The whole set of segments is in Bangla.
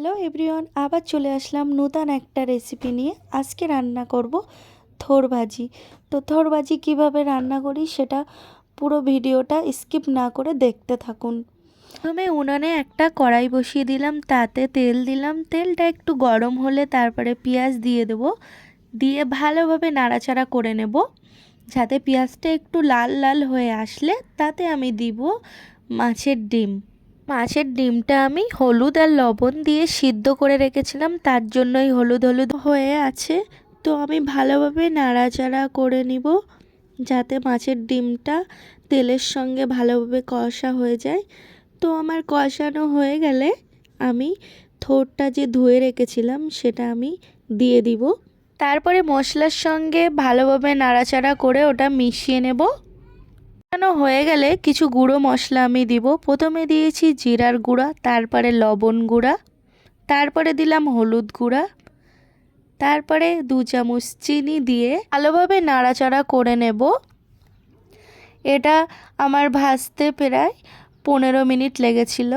হ্যালো এভরিওয়ান, আবার চলে আসলাম নতুন একটা রেসিপি নিয়ে। আজকে রান্না করব থোড় ভাজি। তো থোড় ভাজি কীভাবে রান্না করি সেটা পুরো ভিডিওটা স্কিপ না করে দেখতে থাকুন। প্রথমে উনানে একটা কড়াই বসিয়ে দিলাম, তাতে তেল দিলাম। তেলটা একটু গরম হলে তারপরে পেঁয়াজ দিয়ে দেবো, দিয়ে ভালোভাবে নাড়াচাড়া করে নেব। যাতে পেঁয়াজটা একটু লাল লাল হয়ে আসলে তাতে আমি দিব মাছের ডিম। মাছের ডিমটা আমি হলুদ আর লবণ দিয়ে সিদ্ধ করে রেখেছিলাম, তার জন্যই হলুদ হলুদ হয়ে আছে। তো আমি ভালোভাবে নাড়াচাড়া করে নিব যাতে মাছের ডিমটা তেলের সঙ্গে ভালোভাবে কষা হয়ে যায়। তো আমার কষানো হয়ে গেলে আমি থোড়টা যে ধুয়ে রেখেছিলাম সেটা আমি দিয়ে দিব। তারপরে মশলার সঙ্গে ভালোভাবে নাড়াচাড়া করে ওটা মিশিয়ে নেব। হয়ে গেলে কিছু গুঁড়ো মশলা আমি দিব। প্রথমে দিয়েছি জিরার গুঁড়া, তারপরে লবণ গুঁড়া, তারপরে দিলাম হলুদ গুঁড়া, তারপরে 2 চামচ চিনি দিয়ে ভালোভাবে নাড়াচাড়া করে নেব। এটা আমার ভাজতে প্রায় 15 মিনিট লেগেছিল।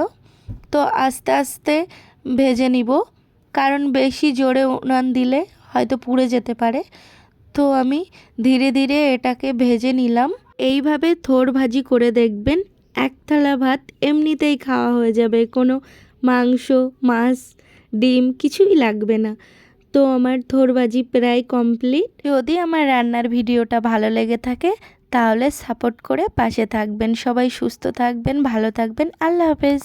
তো আস্তে আস্তে ভেজে নিব, কারণ বেশি জোরে উনান দিলে হয়তো পুড়ে যেতে পারে। তো আমি ধীরে ধীরে এটাকে ভেজে নিলাম। এইভাবে থোড় ভাজি করে দেখবেন, এক থালা ভাত এমনিতেই খাওয়া হয়ে যাবে, কোনো মাংস মাছ ডিম কিছুই লাগবে না। তো আমার থোড় ভাজি প্রায় কমপ্লিট। যদি আমার রান্নার ভিডিওটা ভালো লেগে থাকে তাহলে সাপোর্ট করে পাশে থাকবেন। সবাই সুস্থ থাকবেন, ভালো থাকবেন। আল্লাহ হাফেজ।